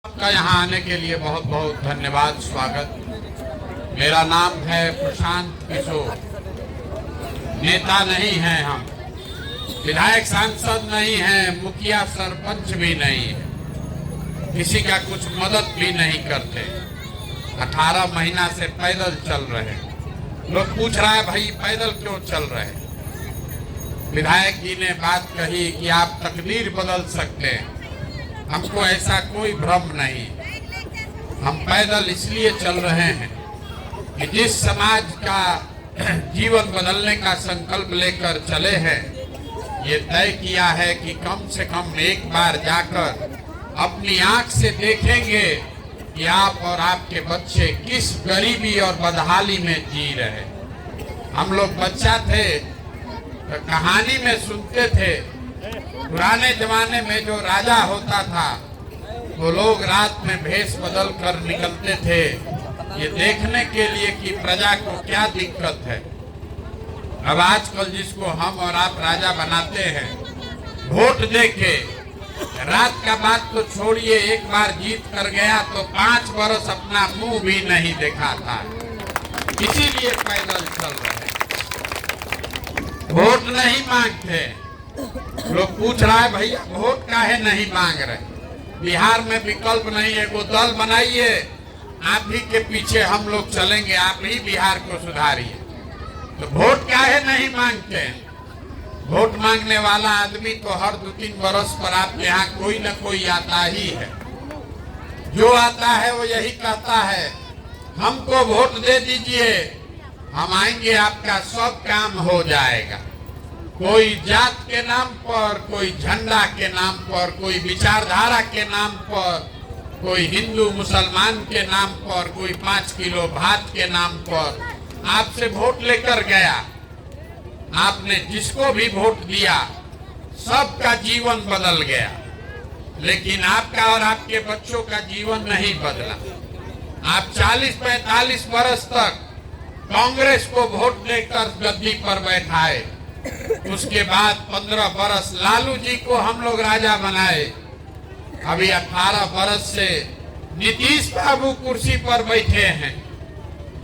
आपका यहाँ आने के लिए बहुत बहुत धन्यवाद, स्वागत। मेरा नाम है प्रशांत किशोर। नेता नहीं हैं हम, विधायक सांसद नहीं हैं, मुखिया सरपंच भी नहीं है, किसी का कुछ मदद भी नहीं करते। 18 महीना से पैदल चल रहे। लोग पूछ रहा है भाई पैदल क्यों चल रहे। विधायक जी ने बात कही कि आप तकदीर बदल सकते हैं। हमको ऐसा कोई भ्रम नहीं। हम पैदल इसलिए चल रहे हैं कि जिस समाज का जीवन बदलने का संकल्प लेकर चले हैं, ये तय किया है कि कम से कम एक बार जाकर अपनी आंख से देखेंगे कि आप और आपके बच्चे किस गरीबी और बदहाली में जी रहे। हम लोग बच्चा थे तो कहानी में सुनते थे, पुराने जमाने में जो राजा होता था वो लोग रात में भेष बदल कर निकलते थे, ये देखने के लिए कि प्रजा को क्या दिक्कत है। अब आजकल जिसको हम और आप राजा बनाते हैं, वोट देके रात का बात तो छोड़िए, एक बार जीत कर गया तो 5 बरस अपना मुंह भी नहीं दिखाता। इसीलिए पैदल चल रहे, वोट नहीं मांगते। लोग पूछ रहा है भैया वोट काहे नहीं मांग रहे। बिहार में विकल्प नहीं है, वो दल बनाइए, आप ही के पीछे हम लोग चलेंगे, आप ही बिहार को सुधारिए। तो वोट काहे नहीं मांगते। वोट मांगने वाला आदमी तो हर 2-3 बरस पर आपके यहाँ कोई न कोई आता ही है। जो आता है वो यही कहता है हमको वोट दे दीजिए, हम आएंगे, आपका सब काम हो जाएगा। कोई जात के नाम पर, कोई झंडा के नाम पर, कोई विचारधारा के नाम पर, कोई हिंदू मुसलमान के नाम पर, कोई 5 किलो भात के नाम पर आपसे वोट लेकर गया। आपने जिसको भी वोट दिया सबका जीवन बदल गया, लेकिन आपका और आपके बच्चों का जीवन नहीं बदला। आप 40-45 बरस तक कांग्रेस को वोट देकर गद्दी पर बैठाए, उसके बाद 15 बरस लालू जी को हम लोग राजा बनाए। अभी 18 बरस से नीतीश बाबू कुर्सी पर बैठे हैं,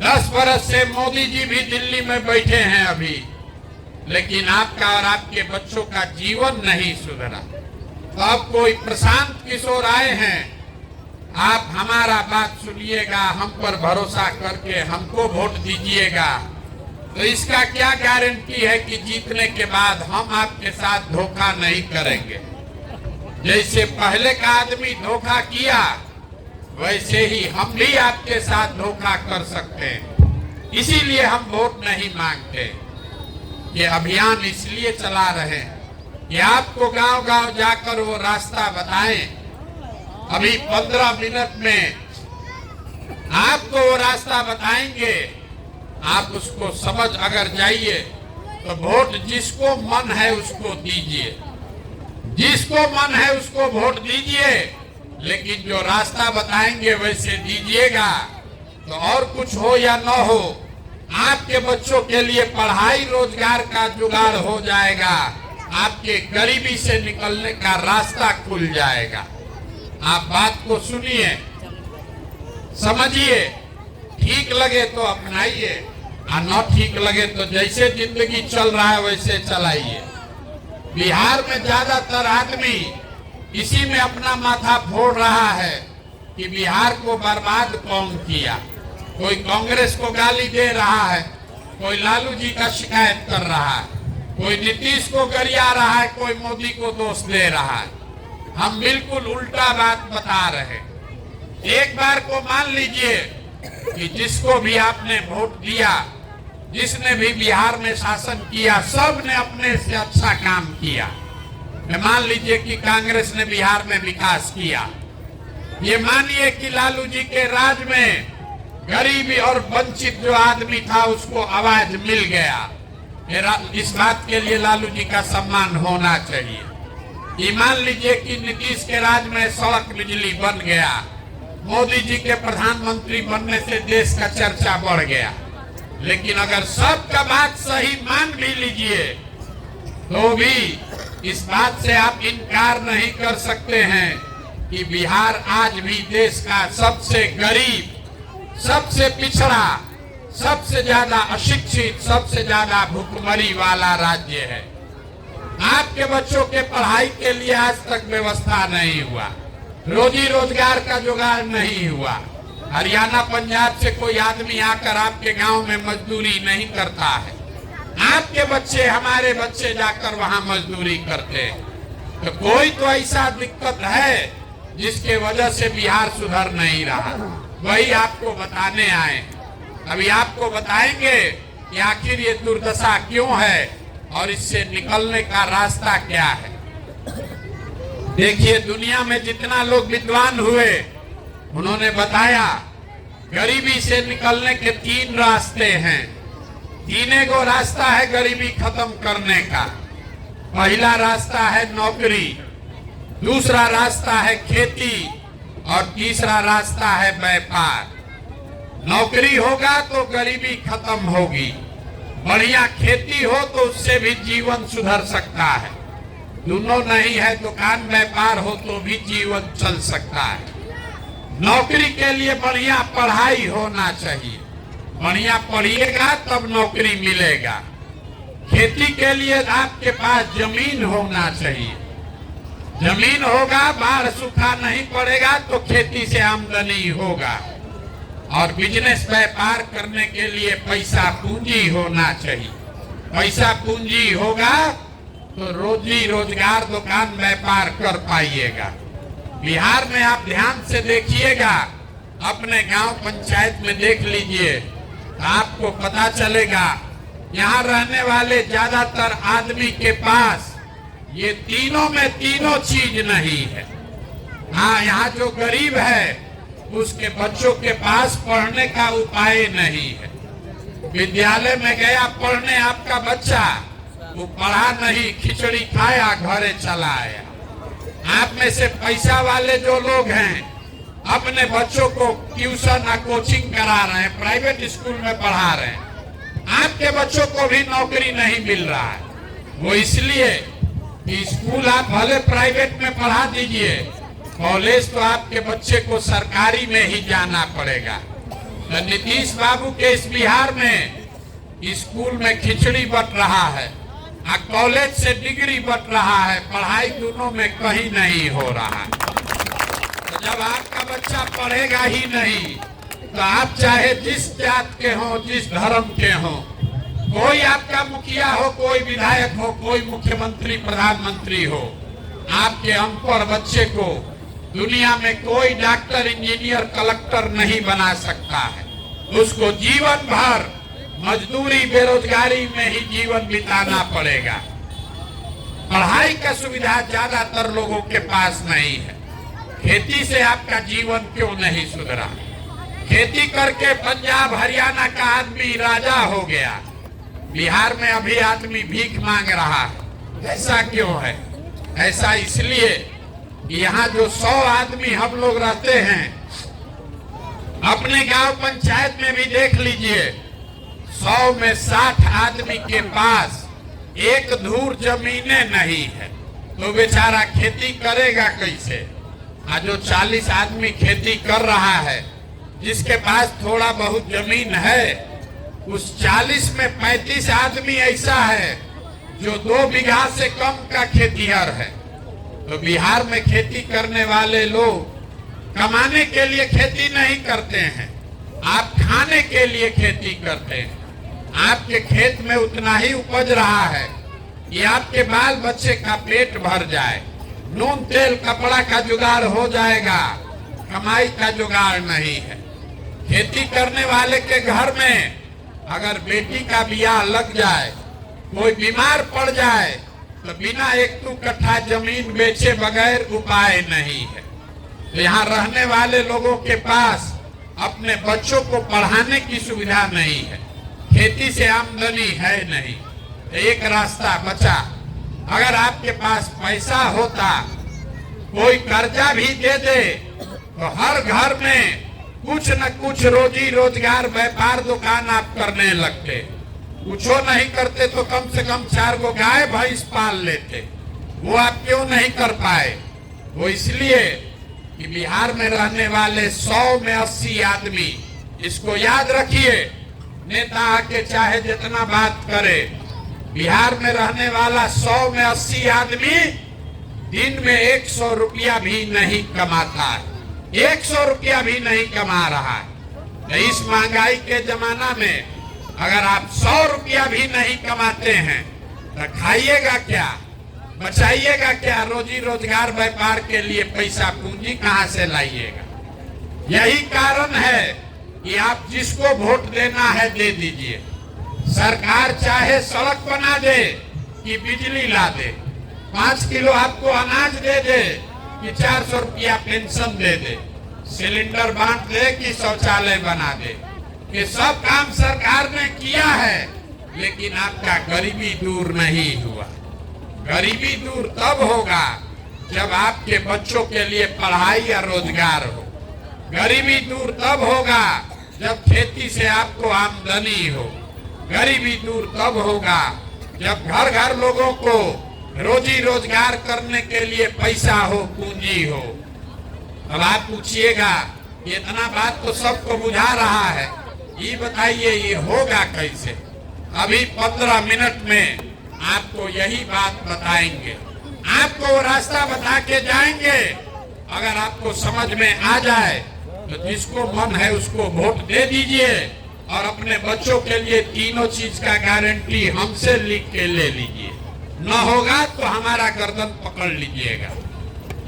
10 बरस से मोदी जी भी दिल्ली में बैठे हैं अभी, लेकिन आपका और आपके बच्चों का जीवन नहीं सुधरा। तो अब कोई प्रशांत किशोर आए हैं, आप हमारा बात सुनिएगा, हम पर भरोसा करके हमको वोट दीजिएगा, तो इसका क्या गारंटी है कि जीतने के बाद हम आपके साथ धोखा नहीं करेंगे। जैसे पहले का आदमी धोखा किया, वैसे ही हम भी आपके साथ धोखा कर सकते हैं। इसीलिए हम वोट नहीं मांगते। ये अभियान इसलिए चला रहे कि आपको गांव-गांव जाकर वो रास्ता बताएं। अभी 15 मिनट में आपको वो रास्ता बताएंगे, आप उसको समझ अगर जाइए तो वोट जिसको मन है उसको दीजिए, जिसको मन है उसको वोट दीजिए, लेकिन जो रास्ता बताएंगे वैसे दीजिएगा। तो और कुछ हो या न हो, आपके बच्चों के लिए पढ़ाई रोजगार का जुगाड़ हो जाएगा, आपके गरीबी से निकलने का रास्ता खुल जाएगा। आप बात को सुनिए, समझिए, ठीक लगे तो अपनाइए, और न ठीक लगे तो जैसे जिंदगी चल रहा है वैसे चलाइए। बिहार में ज्यादातर आदमी इसी में अपना माथा फोड़ रहा है कि बिहार को बर्बाद कौन किया। कोई कांग्रेस को गाली दे रहा है, कोई लालू जी का शिकायत कर रहा है, कोई नीतीश को गरिया रहा है, कोई मोदी को दोष दे रहा है। हम बिल्कुल उल्टा बात बता रहे। एक बार को मान लीजिए कि जिसको भी आपने वोट दिया, जिसने भी बिहार में शासन किया, सब ने अपने से अच्छा काम किया। मान लीजिए कि कांग्रेस ने बिहार में विकास किया, ये मानिए कि लालू जी के राज में गरीबी और वंचित जो आदमी था उसको आवाज मिल गया। इस बात के लिए लालू जी का सम्मान होना चाहिए। ये मान लीजिए कि नीतीश के राज में सड़क बिजली बन गया, मोदी जी के प्रधानमंत्री बनने से देश का चर्चा बढ़ गया। लेकिन अगर सबका बात सही मान भी लीजिए तो भी इस बात से आप इनकार नहीं कर सकते हैं कि बिहार आज भी देश का सबसे गरीब, सबसे पिछड़ा, सबसे ज्यादा अशिक्षित, सबसे ज्यादा भुखमरी वाला राज्य है। आपके बच्चों के पढ़ाई के लिए आज तक व्यवस्था नहीं हुआ, रोजी रोजगार का जुगाड़ नहीं हुआ। हरियाणा पंजाब से कोई आदमी आकर आपके गांव में मजदूरी नहीं करता है, आपके बच्चे, हमारे बच्चे जाकर वहां मजदूरी करते हैं। तो कोई तो ऐसा दिक्कत है जिसके वजह से बिहार सुधर नहीं रहा, वही आपको बताने आए। अभी आपको बताएंगे कि आखिर ये दुर्दशा क्यों है और इससे निकलने का रास्ता क्या है। देखिए, दुनिया में जितना लोग विद्वान हुए उन्होंने बताया गरीबी से निकलने के 3 रास्ते हैं। तीने को रास्ता है गरीबी खत्म करने का। पहला रास्ता है नौकरी, दूसरा रास्ता है खेती और तीसरा रास्ता है व्यापार। नौकरी होगा तो गरीबी खत्म होगी, बढ़िया खेती हो तो उससे भी जीवन सुधर सकता है, दोनों नहीं है दुकान व्यापार हो तो भी जीवन चल सकता है। नौकरी के लिए बढ़िया पढ़ाई होना चाहिए, बढ़िया पढ़िएगा तब नौकरी मिलेगा। खेती के लिए आपके पास जमीन होना चाहिए, जमीन होगा, बाढ़ सूखा नहीं पड़ेगा तो खेती से आमदनी होगा। और बिजनेस व्यापार करने के लिए पैसा पूंजी होना चाहिए, पैसा पूंजी होगा तो रोजी रोजगार दुकान व्यापार कर पाइएगा। बिहार में आप ध्यान से देखिएगा, अपने गांव पंचायत में देख लीजिए, आपको पता चलेगा यहाँ रहने वाले ज्यादातर आदमी के पास ये तीनों में तीनों चीज नहीं है। हाँ, यहाँ जो गरीब है उसके बच्चों के पास पढ़ने का उपाय नहीं है। विद्यालय में गया पढ़ने आपका बच्चा, वो पढ़ा नहीं, खिचड़ी खाया, घरे चला आया। आप में से पैसा वाले जो लोग हैं अपने बच्चों को ट्यूशन और कोचिंग करा रहे हैं, प्राइवेट स्कूल में पढ़ा रहे हैं, आपके बच्चों को भी नौकरी नहीं मिल रहा है। वो इसलिए कि स्कूल आप भले प्राइवेट में पढ़ा दीजिए, कॉलेज तो आपके बच्चे को सरकारी में ही जाना पड़ेगा। तो नीतीश बाबू के इस बिहार में स्कूल में खिचड़ी बट रहा है और कॉलेज से डिग्री बट रहा है, पढ़ाई दोनों में कहीं नहीं हो रहा है। तो जब आपका बच्चा पढ़ेगा ही नहीं तो आप चाहे जिस जात के हो, जिस धर्म के हो, कोई आपका मुखिया हो, कोई विधायक हो, कोई मुख्यमंत्री प्रधानमंत्री हो, आपके अनपढ़ बच्चे को दुनिया में कोई डॉक्टर, इंजीनियर, कलेक्टर नहीं बना सकता है। उसको जीवन भर मजदूरी, बेरोजगारी में ही जीवन बिताना पड़ेगा। पढ़ाई का सुविधा ज्यादातर लोगों के पास नहीं है। खेती से आपका जीवन क्यों नहीं सुधरा? खेती करके पंजाब हरियाणा का आदमी राजा हो गया, बिहार में अभी आदमी भीख मांग रहा है। ऐसा क्यों है? ऐसा इसलिए कि यहाँ जो 100 आदमी हम लोग रहते हैं, अपने गांव पंचायत में भी देख लीजिए, 100 में 60 आदमी के पास एक धूर जमीनें नहीं है, तो बेचारा खेती करेगा कैसे? जो 40 आदमी खेती कर रहा है, जिसके पास थोड़ा बहुत जमीन है, उस 40 में 35 आदमी ऐसा है जो 2 बीघा से कम का खेतीहर है। तो बिहार में खेती करने वाले लोग कमाने के लिए खेती नहीं करते हैं, आप खाने के लिए खेती करते हैं। आपके खेत में उतना ही उपज रहा है कि आपके बाल बच्चे का पेट भर जाए, नून तेल कपड़ा का जुगाड़ हो जाएगा, कमाई का जुगाड़ नहीं है। खेती करने वाले के घर में अगर बेटी का ब्याह लग जाए, कोई बीमार पड़ जाए, तो बिना 1-2 कट्ठा जमीन बेचे बगैर उपाय नहीं है। तो यहाँ रहने वाले लोगों के पास अपने बच्चों को पढ़ाने की सुविधा नहीं है, खेती से आमदनी है नहीं। एक रास्ता बचा, अगर आपके पास पैसा होता, कोई कर्जा भी दे दे, तो हर घर में कुछ न कुछ रोजी रोजगार, व्यापार, दुकान आप करने लगते। कुछ नहीं करते तो कम से कम 4 गो गाय भैंस पाल लेते। वो आप क्यों नहीं कर पाए? वो इसलिए कि बिहार में रहने वाले 100 में 80 आदमी, इसको याद रखिए, नेता आके चाहे जितना बात करे, बिहार में रहने वाला 100 में 80 आदमी दिन में 100 रुपया भी नहीं कमाता है, 100 रुपया भी नहीं कमा रहा है। तो इस महंगाई के जमाना में अगर आप 100 रुपया भी नहीं कमाते हैं तो खाइएगा क्या, बचाइएगा क्या, रोजी रोजगार व्यापार के लिए पैसा पूंजी कहां से लाइएगा। यही कारण है कि आप जिसको वोट देना है दे दीजिए। सरकार चाहे सड़क बना दे कि बिजली ला दे, 5 किलो आपको अनाज दे दे कि 400 रुपया पेंशन दे दे, सिलेंडर बांट दे कि शौचालय बना दे, ये सब काम सरकार ने किया है, लेकिन आपका गरीबी दूर नहीं हुआ। गरीबी दूर तब होगा जब आपके बच्चों के लिए पढ़ाई या रोजगार हो। गरीबी दूर तब होगा जब खेती से आपको आमदनी हो। गरीबी दूर तब होगा जब घर घर लोगों को रोजी रोजगार करने के लिए पैसा हो, पूंजी हो। अब आप पूछिएगा, इतना बात तो सबको बुझा रहा है, ये बताइए ये होगा कैसे? अभी 15 मिनट में आपको यही बात बताएंगे, आपको वो रास्ता बता के जाएंगे। अगर आपको समझ में आ जाए तो जिसको मन है उसको वोट दे दीजिए और अपने बच्चों के लिए तीनों चीज का गारंटी हमसे लिख के ले लीजिए। न होगा तो हमारा गर्दन पकड़ लीजिएगा।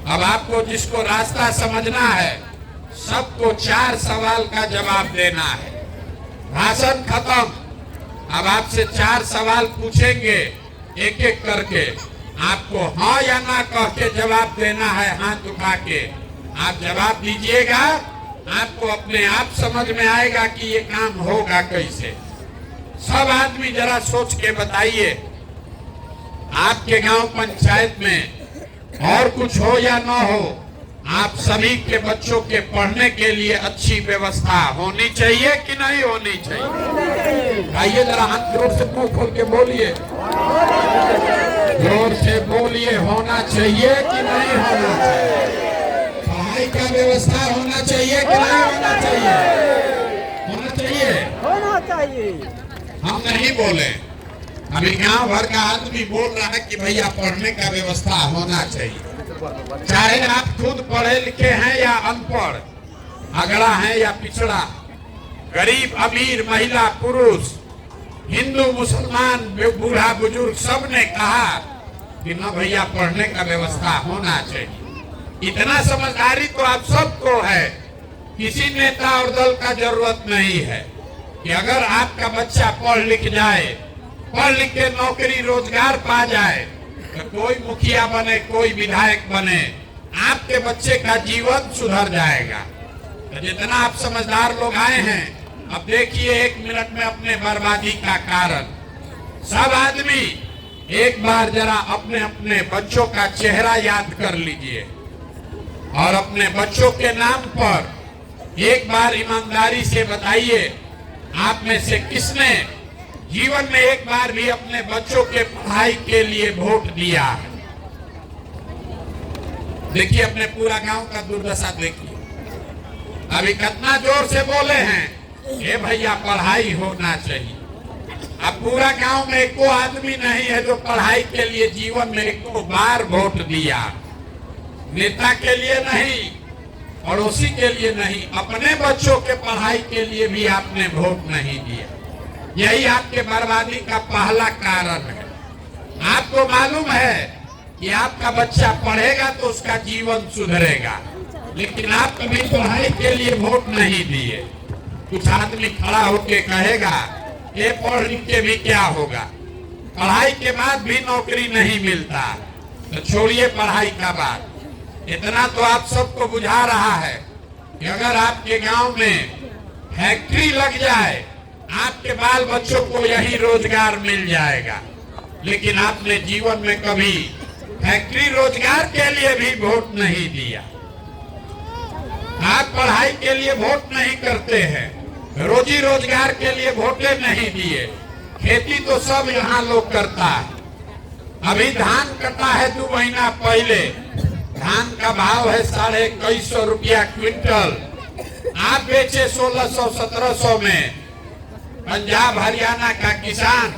अब आपको जिसको रास्ता समझना है, सबको 4 सवाल का जवाब देना है। भाषण खत्म। अब आपसे 4 सवाल पूछेंगे एक एक करके, आपको हाँ या ना कह के जवाब देना है, हाथ उठा के आप जवाब दीजिएगा। आपको अपने आप समझ में आएगा कि ये काम होगा कैसे। सब आदमी जरा सोच के बताइए, आपके गांव पंचायत में और कुछ हो या ना हो, आप सभी के बच्चों के पढ़ने के लिए अच्छी व्यवस्था होनी चाहिए कि नहीं होनी चाहिए? आइए जरा हाथ जोर से मुंह खोल के बोलिए, जोर से बोलिए, होना चाहिए कि नहीं होना चाहिए? पढ़ाई का व्यवस्था होना चाहिए कि नहीं होना चाहिए? होना चाहिए, होना चाहिए। हम नहीं बोले, अभी गांव भर का आदमी बोल रहा है कि भैया पढ़ने का व्यवस्था होना चाहिए। चाहे आप खुद पढ़े लिखे हैं या अनपढ़, अगड़ा है या पिछड़ा, गरीब अमीर, महिला पुरुष, हिंदू मुसलमान, बूढ़ा बुजुर्ग, सब ने कहा कि ना भैया पढ़ने का व्यवस्था होना चाहिए। इतना समझदारी तो आप सबको है, किसी नेता और दल का जरूरत नहीं है कि अगर आपका बच्चा पढ़ लिख जाए, पढ़ लिख के नौकरी रोजगार पा जाए, तो कोई मुखिया बने, कोई विधायक बने, आपके बच्चे का जीवन सुधर जाएगा। तो जितना आप समझदार लोग आए हैं, अब देखिए 1 मिनट में अपने बर्बादी का कारण। सब आदमी एक बार जरा अपने अपने बच्चों का चेहरा याद कर लीजिए और अपने बच्चों के नाम पर एक बार ईमानदारी से बताइए, आप में से किसने जीवन में एक बार भी अपने बच्चों के पढ़ाई के लिए वोट दिया है? देखिए अपने पूरा गांव का दुर्दशा देखिए। अभी कितना जोर से बोले हैं, ये भैया पढ़ाई होना चाहिए। अब पूरा गांव में एको आदमी नहीं है जो पढ़ाई के लिए जीवन में एको बार वोट दिया। नेता के लिए नहीं, पड़ोसी के लिए नहीं, अपने बच्चों के पढ़ाई के लिए भी आपने वोट नहीं दिया। यही आपके बर्बादी का पहला कारण है। आपको मालूम है कि आपका बच्चा पढ़ेगा तो उसका जीवन सुधरेगा, लेकिन आप कभी पढ़ाई के लिए वोट नहीं दिए। कुछ आदमी खड़ा होके कहेगा ये पढ़ लिख के भी क्या होगा, पढ़ाई के बाद भी नौकरी नहीं मिलता, तो छोड़िए पढ़ाई का बात। इतना तो आप सबको बुझा रहा है कि अगर आपके गांव में फैक्ट्री लग जाए, आपके बाल बच्चों को यही रोजगार मिल जाएगा। लेकिन आपने जीवन में कभी फैक्ट्री रोजगार के लिए भी वोट नहीं दिया। आप पढ़ाई के लिए वोट नहीं करते हैं, रोजी रोजगार के लिए वोटे नहीं दिए। खेती तो सब यहाँ लोग करता है। अभी धान कटा है 2 महीना पहले, धान का भाव है 2150 रुपया क्विंटल, आप बेचे 1600-1700 में। पंजाब हरियाणा का किसान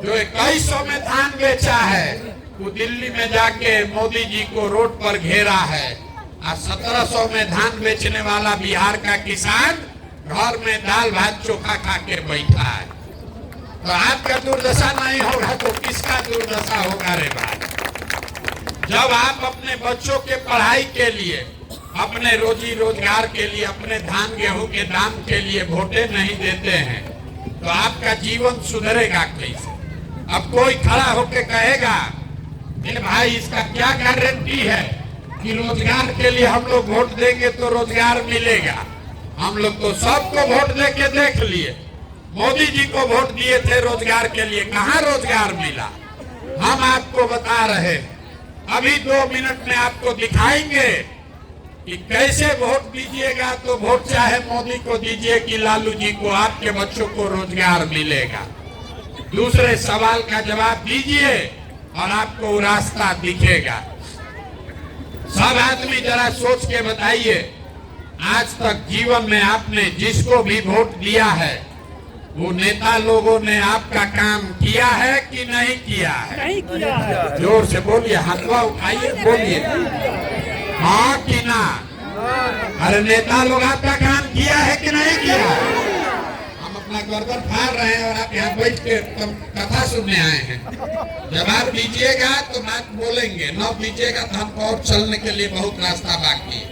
जो 2100 में धान बेचा है, वो दिल्ली में जाके मोदी जी को रोड पर घेरा है। और 1700 में धान बेचने वाला बिहार का किसान घर में दाल भात चोखा खा के बैठा है। तो आपका दुर्दशा नहीं होगा तो किसका दुर्दशा होगा रे भाई? जब आप अपने बच्चों के पढ़ाई के लिए, अपने रोजी रोजगार के लिए, अपने धान गेहूं के दाम के लिए वोटें नहीं देते हैं, तो आपका जीवन सुधरेगा कैसे? अब कोई खड़ा होके कहेगा कि भाई इसका क्या गारंटी है कि रोजगार के लिए हम लोग वोट देंगे तो रोजगार मिलेगा? हम लोग तो सबको वोट देके देख लिए। मोदी जी को वोट दिए थे रोजगार के लिए, कहाँ रोजगार मिला? हम आपको बता रहे, अभी 2 मिनट में आपको दिखाएंगे कि कैसे वोट दीजिएगा। तो वोट चाहे मोदी को दीजिए कि लालू जी को, आपके बच्चों को रोजगार मिलेगा। दूसरे सवाल का जवाब दीजिए और आपको वो रास्ता दिखेगा। सब आदमी जरा सोच के बताइए, आज तक जीवन में आपने जिसको भी वोट दिया है, वो नेता लोगों ने आपका काम किया है कि नहीं किया है? नहीं किया है। जोर से बोलिए, हाथवा उठाइए, बोलिए हाँ कि ना। अरे नेता लोग आपका काम किया है कि नहीं किया? हम अपना गर्दन फाड़ रहे हैं और आप यहाँ बैठ के कथा सुनने आए हैं। जवाब दीजिएगा तो बात बोलेंगे, न दीजिएगा तो हमको और चलने के लिए बहुत रास्ता बाकी है।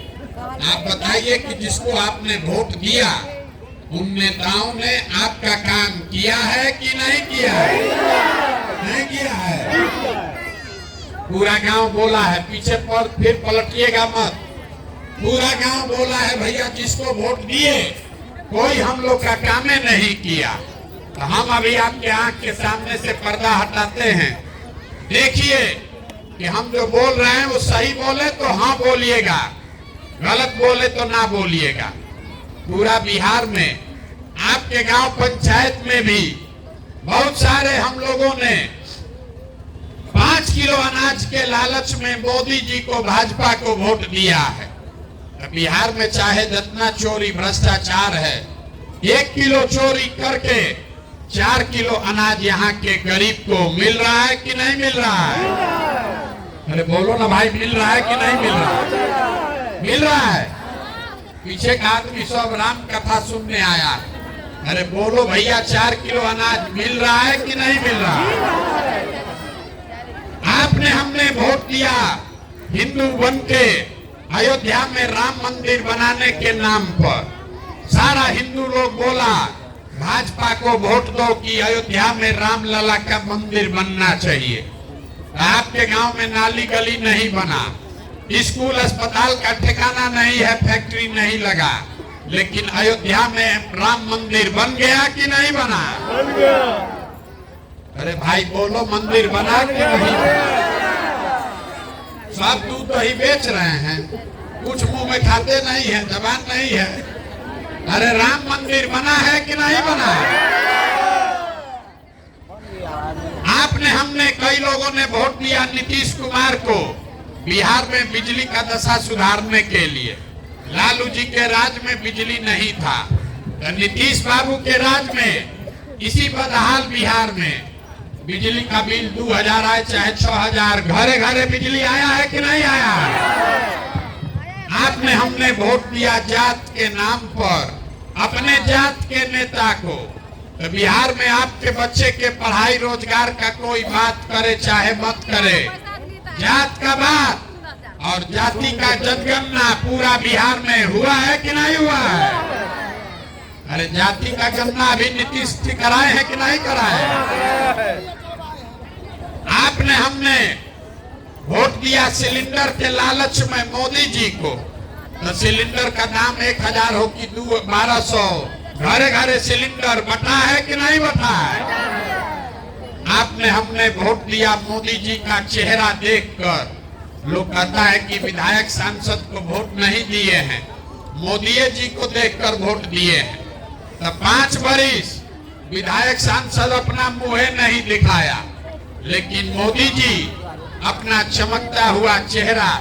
आप बताइए कि जिसको आपने वोट दिया, उन नेताओं ने आपका काम किया है कि नहीं किया है? नहीं किया है। पूरा गांव बोला है, पीछे पर फिर पलटिएगा मत। पूरा गांव बोला है भैया जिसको वोट दिए कोई हम लोग का काम नहीं किया। तो हम अभी आपके आंख के सामने से पर्दा हटाते हैं। देखिए कि हम जो बोल रहे हैं वो सही बोले तो हाँ बोलिएगा, गलत बोले तो ना बोलिएगा। पूरा बिहार में, आपके गांव पंचायत में भी बहुत सारे हम लोगों ने 5 किलो अनाज के लालच में मोदी जी को, भाजपा को वोट दिया है। तो बिहार में चाहे जितना चोरी भ्रष्टाचार है, 1 किलो चोरी करके 4 किलो अनाज यहाँ के गरीब को मिल रहा है कि नहीं मिल रहा है? अरे बोलो ना भाई, मिल रहा है कि नहीं मिल रहा है? मिल रहा है। पीछे का आदमी सब राम कथा सुनने आया है। अरे बोलो भैया, 4 किलो अनाज मिल रहा है कि नहीं मिल रहा है? आपने, हमने वोट दिया हिंदू बन के अयोध्या में राम मंदिर बनाने के नाम पर। सारा हिंदू लोग बोला भाजपा को वोट दो कि अयोध्या में राम लला का मंदिर बनना चाहिए। आपके गांव में नाली गली नहीं बना, स्कूल अस्पताल का ठिकाना नहीं है, फैक्ट्री नहीं लगा, लेकिन अयोध्या में राम मंदिर बन गया कि नहीं बना? बन गया। अरे भाई बोलो, मंदिर बना कि नहीं? सब दूध दही बेच रहे हैं, कुछ मुंह में खाते नहीं है, जबान नहीं है। अरे राम मंदिर बना है कि नहीं बना है? आपने, हमने, कई लोगों ने वोट दिया नीतीश कुमार को बिहार में बिजली का दशा सुधारने के लिए। लालू जी के राज में बिजली नहीं था, तो नीतीश बाबू के राज में इसी बदहाल बिहार में बिजली का बिल 2000 आए चाहे 6000, घरे घरे बिजली आया है कि नहीं आया? आपने, हमने वोट दिया जात के नाम पर अपने जात के नेता को। तो बिहार में आपके बच्चे के पढ़ाई रोजगार का कोई बात करे चाहे मत करे, जात का बात और जाति का जनगणना पूरा बिहार में हुआ है कि नहीं हुआ है? अरे जाति का गणना अभी नीतीश जी कराए हैं कि नहीं कराए? आपने, हमने वोट दिया सिलेंडर के लालच में मोदी जी को। तो सिलेंडर का दाम 1000 हो कि 1200, घरे घरे सिलेंडर बटा है कि नहीं बटा है? आपने, हमने वोट दिया मोदी जी का चेहरा देखकर। लोग कहता है कि विधायक सांसद को वोट नहीं दिए हैं, मोदी जी को देखकर वोट दिए हैं। तो 5 बरिस विधायक सांसद अपना मुंह नहीं दिखाया, लेकिन मोदी जी अपना चमकता हुआ चेहरा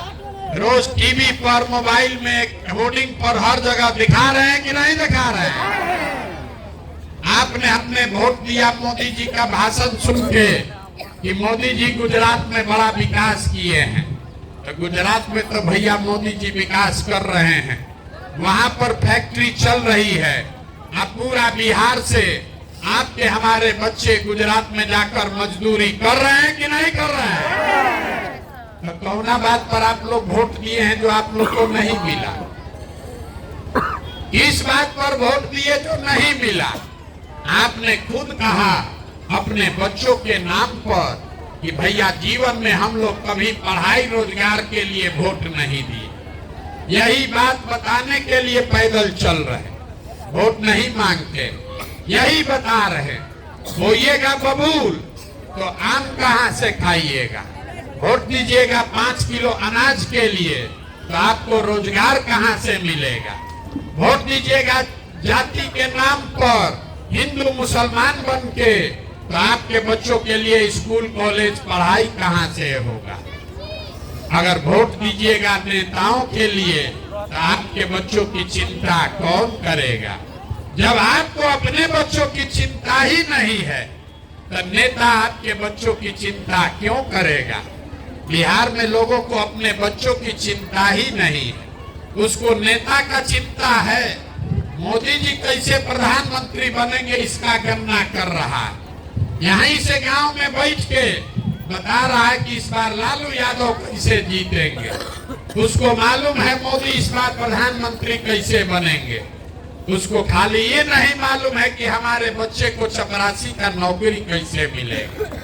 रोज टीवी पर, मोबाइल में, होर्डिंग पर हर जगह दिखा रहे हैं कि नहीं दिखा रहे हैं? आपने हमने वोट दिया मोदी जी का भाषण सुन के कि मोदी जी गुजरात में बड़ा विकास किए हैं। तो गुजरात में तो भैया मोदी जी विकास कर रहे हैं, वहां पर फैक्ट्री चल रही है। अब पूरा बिहार से आपके हमारे बच्चे गुजरात में जाकर मजदूरी कर रहे हैं कि नहीं कर रहे हैं? तो कौना बात पर आप लोग वोट दिए हैं जो आप लोग को नहीं मिला? इस बात पर वोट दिए जो नहीं मिला। आपने खुद कहा अपने बच्चों के नाम पर कि भैया जीवन में हम लोग कभी पढ़ाई रोजगार के लिए वोट नहीं दिए। यही बात बताने के लिए पैदल चल रहे, वोट नहीं मांगते, यही बता रहे। होइएगा बबूल तो आम कहां से खाइएगा? वोट दीजिएगा 5 किलो अनाज के लिए तो आपको रोजगार कहां से मिलेगा? वोट दीजिएगा जाति के नाम पर हिंदू मुसलमान बन के तो आपके बच्चों के लिए स्कूल कॉलेज पढ़ाई कहां से होगा? अगर वोट दीजिएगा नेताओं के लिए तो आपके बच्चों की चिंता कौन करेगा? जब आपको अपने बच्चों की चिंता ही नहीं है तो नेता आपके बच्चों की चिंता क्यों करेगा? बिहार में लोगों को अपने बच्चों की चिंता ही नहीं है, उसको नेता का चिंता है। मोदी जी कैसे प्रधानमंत्री बनेंगे इसका गणना कर रहा है। यहीं से गांव में बैठ के बता रहा है कि इस बार लालू यादव कैसे जीतेंगे। उसको मालूम है मोदी इस बार प्रधानमंत्री कैसे बनेंगे। उसको खाली ये नहीं मालूम है कि हमारे बच्चे को चपरासी का नौकरी कैसे मिलेगा।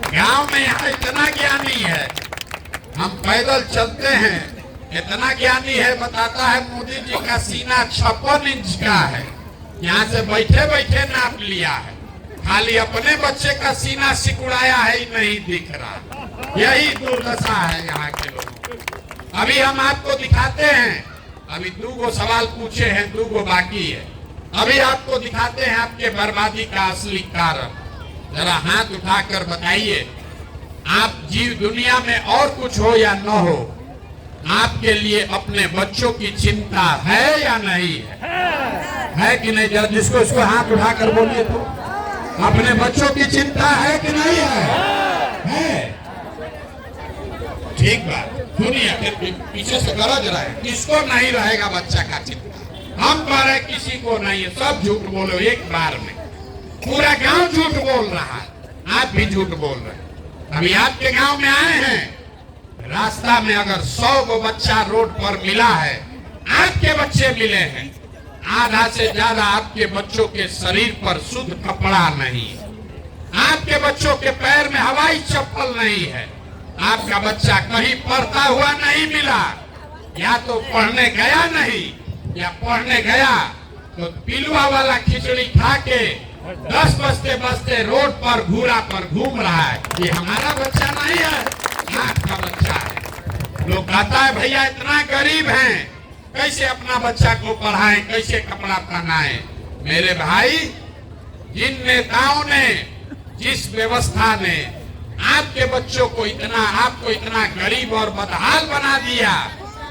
गांव में यहाँ इतना ज्ञानी है, हम पैदल चलते हैं, इतना ज्ञानी है, बताता है मोदी जी का सीना 56 इंच का है, यहाँ से बैठे बैठे नाप लिया है, खाली अपने बच्चे का सीना सिकुड़ाया है ही नहीं दिख रहा। यही दुर्दशा है यहाँ के लोगों। अभी हम आपको दिखाते हैं, अभी 2 सवाल पूछे हैं, 2 बाकी है। अभी आपको दिखाते हैं आपके बर्बादी का असली कारण। जरा हाथ उठाकर बताइए, आप जीव दुनिया में और कुछ हो या न हो, आपके लिए अपने बच्चों की चिंता है या नहीं है कि नहीं? जरा जिसको इसको हाथ उठाकर बोलिए तो, अपने बच्चों की चिंता है कि नहीं है? ठीक बात सुनिए, फिर पीछे से गरज रहा है, किसको नहीं रहेगा बच्चा का चिंता? हम कह रहे किसी को नहीं है, सब झूठ बोलो एक बार में। पूरा गांव झूठ बोल रहा है, आप भी झूठ बोल रहे हैं। अभी आपके गांव में आए हैं, रास्ता में अगर 100 को बच्चा रोड पर मिला है, आपके बच्चे मिले हैं, आधा से ज्यादा आपके बच्चों के शरीर पर शुद्ध कपड़ा नहीं है, आपके बच्चों के पैर में हवाई चप्पल नहीं है, आपका बच्चा कहीं पढ़ता हुआ नहीं मिला, या तो पढ़ने गया नहीं, या पढ़ने गया तो पिलुआ वाला खिचड़ी खा के 10 बजते बजते रोड पर घूरा पर घूम रहा है। ये हमारा बच्चा नहीं है, आपका बच्चा है। लोग कहता है भैया इतना गरीब हैं, कैसे अपना बच्चा को पढ़ाएं, कैसे कपड़ा पहनाएं? मेरे भाई, जिन नेताओं ने, जिस व्यवस्था ने आपके बच्चों को आपको इतना गरीब और बदहाल बना दिया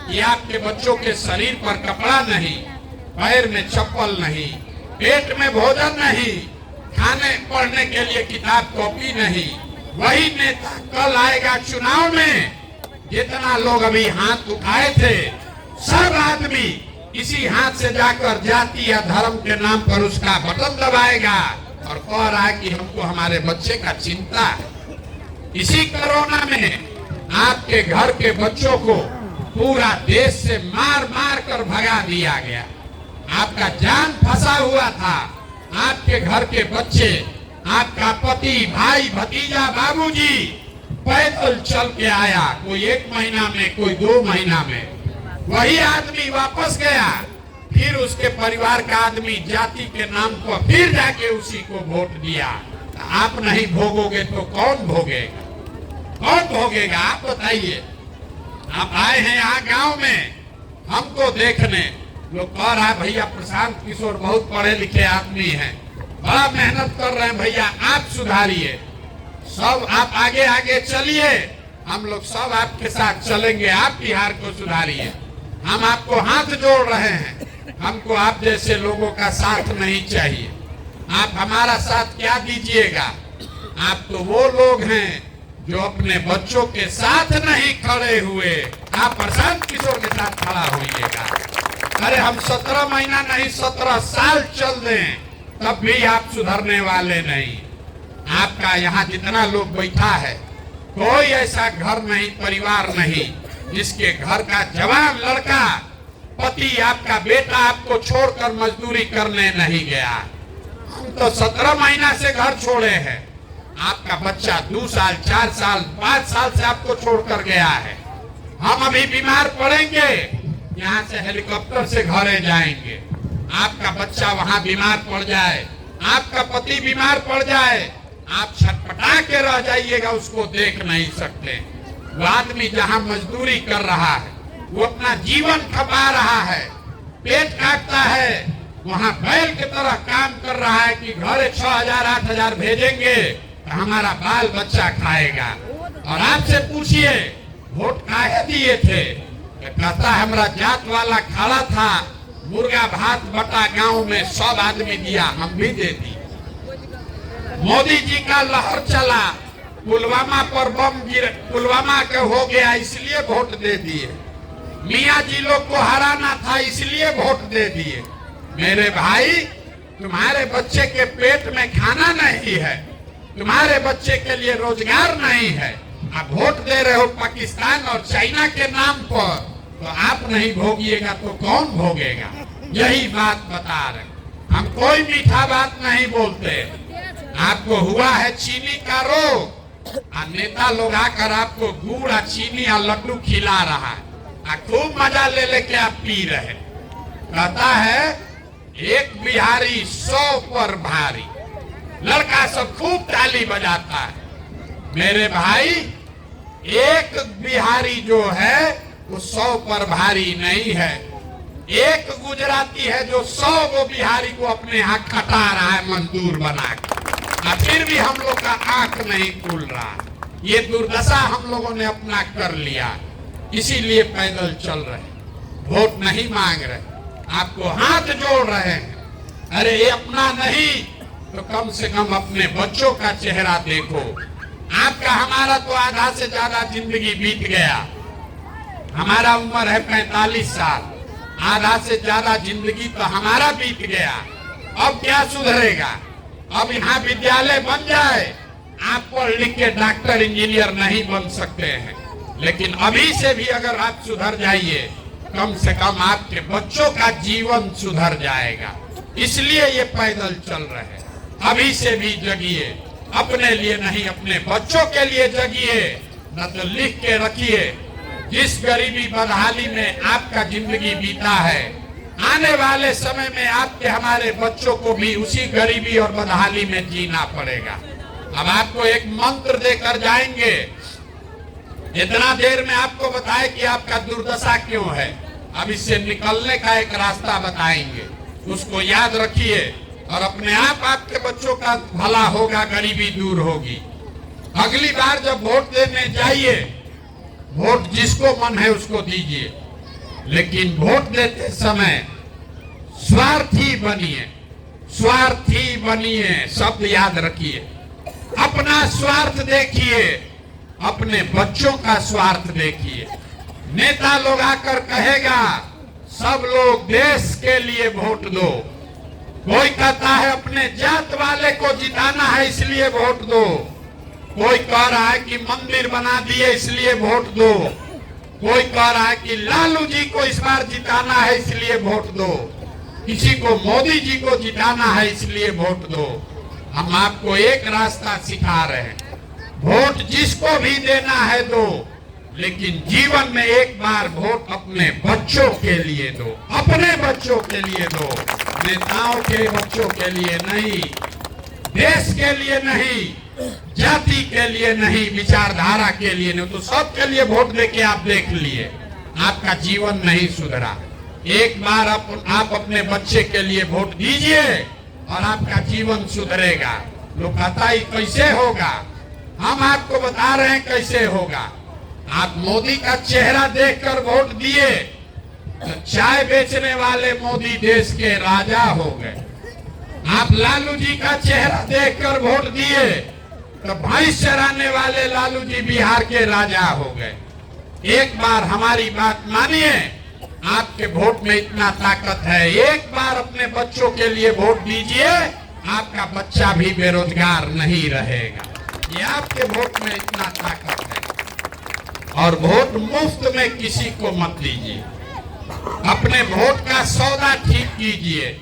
कि आपके बच्चों के शरीर पर कपड़ा नहीं, पैर में चप्पल नहीं, पेट में भोजन नहीं, खाने पढ़ने के लिए किताब कॉपी नहीं, वही नेता कल आएगा चुनाव में। जितना लोग अभी हाथ उठाए थे, सब आदमी इसी हाथ से जाकर जाति या धर्म के नाम पर उसका बटन दबाएगा और कह रहा है कि हमको हमारे बच्चे का चिंता है। इसी कोरोना में आपके घर के बच्चों को पूरा देश से मार मार कर भगा दिया गया। आपका जान फंसा हुआ था, आपके घर के बच्चे, आपका पति, भाई, भतीजा, बाबूजी पैदल चल के आया, कोई 1 महीना में, कोई 2 महीना में, वही आदमी वापस गया, फिर उसके परिवार का आदमी जाति के नाम पर फिर जाके उसी को वोट दिया। आप नहीं भोगोगे तो कौन भोगेगा? कौन भोगेगा आप बताइए। आप आए हैं यहाँ गांव में हमको देखने, लोग कह रहा है भैया प्रशांत किशोर बहुत पढ़े लिखे आदमी हैं, बड़ा मेहनत कर रहे हैं, भैया आप सुधारिए, सब आप आगे आगे चलिए, हम लोग सब आपके साथ चलेंगे, आप बिहार को सुधारिए। हम आपको हाथ जोड़ रहे हैं, हमको आप जैसे लोगों का साथ नहीं चाहिए। आप हमारा साथ क्या दीजिएगा? आप तो वो लोग हैं जो अपने बच्चों के साथ नहीं खड़े हुए। आप प्रशांत किशोर के साथ खड़ा होइएगा। अरे हम 17 महीना नहीं 17 साल चल दें तब भी आप सुधरने वाले नहीं। आपका यहाँ जितना लोग बैठा है, कोई ऐसा घर नहीं, परिवार नहीं जिसके घर का जवान लड़का, पति, आपका बेटा आपको छोड़कर मजदूरी करने नहीं गया। हम तो 17 महीना से घर छोड़े हैं। आपका बच्चा 2 साल, 4 साल, 5 साल से आपको छोड़कर गया है। हम अभी बीमार पड़ेंगे, यहाँ से हेलीकॉप्टर से घरे जाएंगे। आपका बच्चा वहां बीमार पड़ जाए, आपका पति बीमार पड़ जाए, आप छटपटा के रह जाइएगा, उसको देख नहीं सकते। वो आदमी जहां मजदूरी कर रहा है, वो अपना जीवन खपा रहा है, पेट काटता है, वहां बैल की तरह काम कर रहा है कि घरे 6,000 8,000 भेजेंगे तो हमारा बाल बच्चा खाएगा। और आपसे पूछिए वोट काहे दिए थे? कहता हमारा जात वाला खड़ा था, मुर्गा भात बटा गांव में सब आदमी दिया, हम भी दे दी। मोदी जी का लहर चला, पुलवामा पर बम गिर, पुलवामा का हो गया इसलिए वोट दे दिए। मियाँ जी लोग को हराना था इसलिए वोट दे दिए। मेरे भाई, तुम्हारे बच्चे के पेट में खाना नहीं है, तुम्हारे बच्चे के लिए रोजगार नहीं है, आप वोट दे रहे हो पाकिस्तान और चाइना के नाम पर, तो आप नहीं भोगिएगा तो कौन भोगेगा? यही बात बता रहे। हम कोई मीठा बात नहीं बोलते। आपको हुआ है चीनी का रोग, नेता लोग आकर आपको गुड़ और चीनी और लड्डू खिला रहा है, खूब मजा ले लेके आप पी रहे। कहता है एक बिहारी 100 पर भारी, लड़का सब खूब ताली बजाता है। मेरे भाई, एक बिहारी जो है वो 100 पर भारी नहीं है। एक गुजराती है जो 100 गो बिहारी को अपने यहाँ खटा रहा है मजदूर बना के, फिर भी हम लोग का आंख नहीं खुल रहा। ये दुर्दशा हम लोगों ने अपना कर लिया, इसीलिए पैदल चल रहे, वोट नहीं मांग रहे, आपको हाथ जोड़ रहे हैं। अरे ये अपना नहीं तो कम से कम अपने बच्चों का चेहरा देखो। आपका हमारा तो आधा से ज्यादा जिंदगी बीत गया। हमारा उम्र है 45 साल, आधा से ज्यादा जिंदगी तो हमारा बीत गया। अब क्या सुधरेगा? अब यहाँ विद्यालय बन जाए, आप पढ़ लिख के डॉक्टर इंजीनियर नहीं बन सकते हैं, लेकिन अभी से भी अगर आप सुधर जाइए, कम से कम आपके बच्चों का जीवन सुधर जाएगा। इसलिए ये पैदल चल रहे हैं। अभी से भी जगिए, अपने लिए नहीं अपने बच्चों के लिए जगिए। न तो लिख के रखिए, जिस गरीबी बदहाली में आपका जिंदगी बीता है, आने वाले समय में आपके हमारे बच्चों को भी उसी गरीबी और बदहाली में जीना पड़ेगा। अब आपको एक मंत्र देकर जाएंगे, इतना देर में आपको बताए कि आपका दुर्दशा क्यों है। अब इससे निकलने का एक रास्ता बताएंगे, उसको याद रखिए और अपने आप आपके बच्चों का भला होगा, गरीबी दूर होगी। अगली बार जब वोट देने जाइए, वोट जिसको मन है उसको दीजिए, लेकिन वोट देते समय स्वार्थी बनिए, स्वार्थी बनिए, शब्द याद रखिए। अपना स्वार्थ देखिए, अपने बच्चों का स्वार्थ देखिए। नेता लोग आकर कहेगा सब लोग देश के लिए वोट दो, कोई कहता है अपने जात वाले को जिताना है इसलिए वोट दो, कोई कह रहा है कि मंदिर बना दिए इसलिए वोट दो, कोई कह रहा है कि लालू जी को इस बार जिताना है इसलिए वोट दो, किसी को मोदी जी को जिताना है इसलिए वोट दो। हम आपको एक रास्ता सिखा रहे हैं, वोट जिसको भी देना है दो, लेकिन जीवन में एक बार वोट अपने बच्चों के लिए दो, अपने बच्चों के लिए दो, नेताओं के बच्चों के लिए नहीं, देश के लिए नहीं, जाति के लिए नहीं, विचारधारा के लिए नहीं। तो सबके लिए वोट देके आप देख लिए, आपका जीवन नहीं सुधरा। एक बार आप अपने बच्चे के लिए वोट दीजिए और आपका जीवन सुधरेगा। लोग कहता है कैसे होगा, हम आपको बता रहे हैं कैसे होगा। आप मोदी का चेहरा देखकर वोट दिए तो चाय बेचने वाले मोदी देश के राजा हो गए। आप लालू जी का चेहरा देखकर वोट दिए तो भैंस चराने वाले लालू जी बिहार के राजा हो गए। एक बार हमारी बात मानिए, आपके वोट में इतना ताकत है। एक बार अपने बच्चों के लिए वोट दीजिए, आपका बच्चा भी बेरोजगार नहीं रहेगा। ये आपके वोट में इतना ताकत है। और वोट मुफ्त में किसी को मत दीजिए। अपने वोट का सौदा ठीक कीजिए।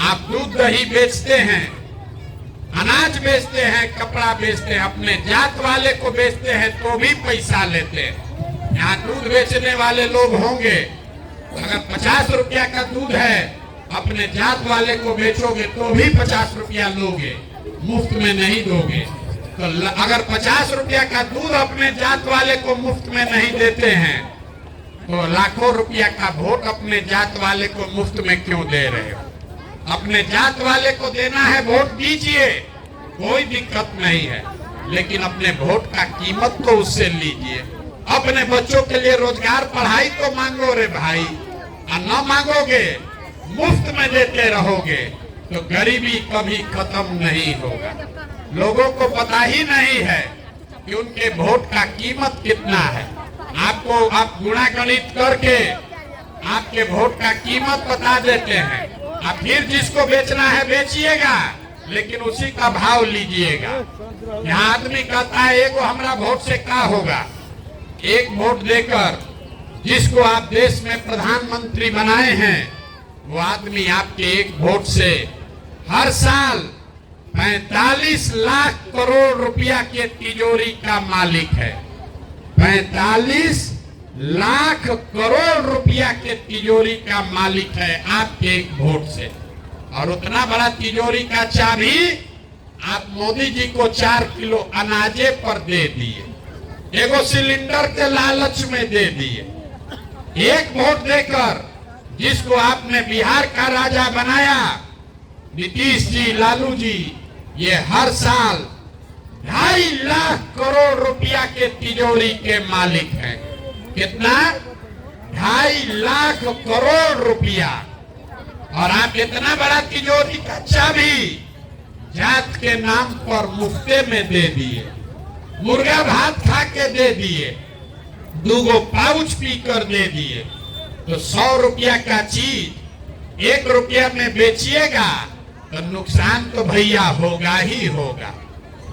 आप दूध दही बेचते हैं, अनाज बेचते हैं, कपड़ा बेचते हैं, अपने जात वाले को बेचते हैं तो भी पैसा लेते हैं। यहाँ दूध बेचने वाले लोग होंगे, अगर 50 रुपया का दूध है अपने जात वाले को बेचोगे तो भी 50 रुपया लोगे, मुफ्त में नहीं दोगे। तो अगर 50 रुपया का दूध अपने जात वाले को मुफ्त में नहीं देते हैं तो लाखों रुपया का वोट अपने जात वाले को मुफ्त में क्यों दे रहे हो? अपने जात वाले को देना है, वोट दीजिए, कोई दिक्कत नहीं है, लेकिन अपने वोट का कीमत तो उससे लीजिए। अपने बच्चों के लिए रोजगार, पढ़ाई तो मांगो रे भाई, और न मांगोगे मुफ्त में देते रहोगे तो गरीबी कभी खत्म नहीं होगा। लोगों को पता ही नहीं है कि उनके वोट का कीमत कितना है। आपको आप गुणा गणित करके आपके वोट का कीमत बता देते हैं। आप फिर जिसको बेचना है बेचिएगा, लेकिन उसी का भाव लीजिएगा। यहाँ आदमी कहता है एगो हमारा वोट से क्या होगा। एक वोट देकर जिसको आप देश में प्रधानमंत्री बनाए हैं, वो आदमी आपके एक वोट से हर साल 45 लाख करोड़ रुपया के तिजोरी का मालिक है। 45 लाख करोड़ रुपया के तिजोरी का मालिक है आपके एक वोट से। और उतना बड़ा तिजोरी का चाबी आप मोदी जी को 4 किलो अनाजे पर दे दिए, एगो सिलेंडर के लालच में दे दिए। एक वोट देकर जिसको आपने बिहार का राजा बनाया, नीतीश जी, लालू जी, ये हर साल 2.5 लाख करोड़ रुपया के तिजोरी के मालिक हैं। कितना? 2.5 लाख करोड़ रुपया। और आप इतना बड़ा तिजोरी का चाबी जात के नाम पर मुफ्ते में दे दिए, मुर्गा भात खा के दे दिए, 2 पाउच पीकर दे दिए। तो 100 रुपया का चीज 1 रुपया में बेचिएगा तो नुकसान तो भैया होगा ही होगा।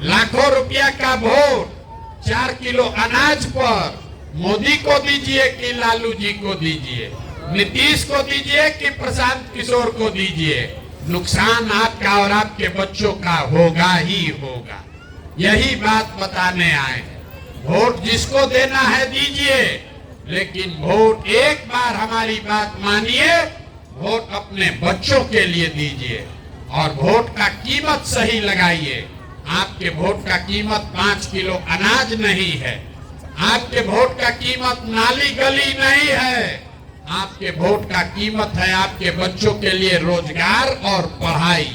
लाखों रुपया का वोट 4 किलो अनाज पर मोदी को दीजिए कि लालू जी को दीजिए, नीतीश को दीजिए कि प्रशांत किशोर को दीजिए, नुकसान आपका और आपके बच्चों का होगा ही होगा। यही बात बताने आए। वोट जिसको देना है दीजिए, लेकिन वोट एक बार हमारी बात मानिए, वोट अपने बच्चों के लिए दीजिए और वोट का कीमत सही लगाइए। आपके वोट का कीमत 5 किलो अनाज नहीं है, आपके वोट का कीमत नाली गली नहीं है, आपके वोट का कीमत है आपके बच्चों के लिए रोजगार और पढ़ाई।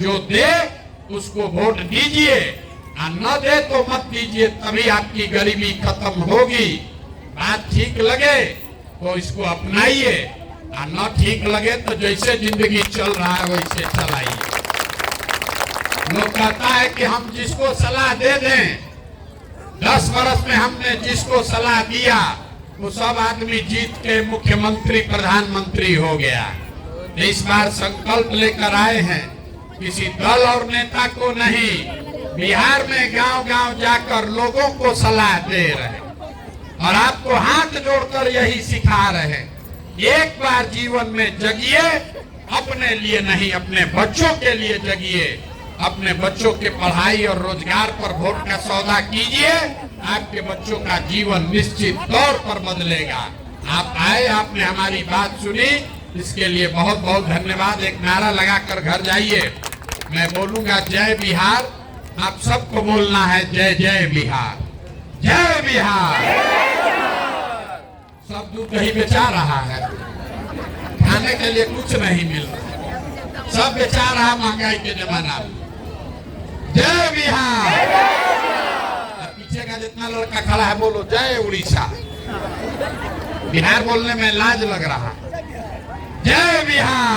जो दे उसको वोट दीजिए, और न दे तो मत दीजिए, तभी आपकी गरीबी खत्म होगी। बात ठीक लगे तो इसको अपनाइए, और न ठीक लगे तो जैसे जिंदगी चल रहा है वैसे चलाइए। लोग कहता है कि हम जिसको सलाह दे दें, 10 वर्ष में हमने जिसको सलाह दिया वो सब आदमी जीत के मुख्यमंत्री प्रधानमंत्री हो गया। इस बार संकल्प लेकर आए हैं, किसी दल और नेता को नहीं, बिहार में गांव-गांव जाकर लोगों को सलाह दे रहे हैं और आपको हाथ जोड़कर यही सिखा रहे हैं। एक बार जीवन में जगिए, अपने लिए नहीं अपने बच्चों के लिए जगिए। अपने बच्चों के पढ़ाई और रोजगार पर वोट का सौदा कीजिए, आपके बच्चों का जीवन निश्चित तौर पर बदलेगा। आप आए, आपने हमारी बात सुनी, इसके लिए बहुत बहुत धन्यवाद। एक नारा लगाकर घर जाइए। मैं बोलूंगा जय बिहार, आप सबको बोलना है जय जय बिहार, जय बिहार। सब दूध दही बेचा रहा है, खाने के लिए कुछ नहीं मिल रहा, सब बेचा रहा महंगाई के जमाना में। जय बिहार। पीछे का जितना लड़का खड़ा है बोलो जय उड़ीसा। बिहार बोलने में लाज लग रहा। जय बिहार।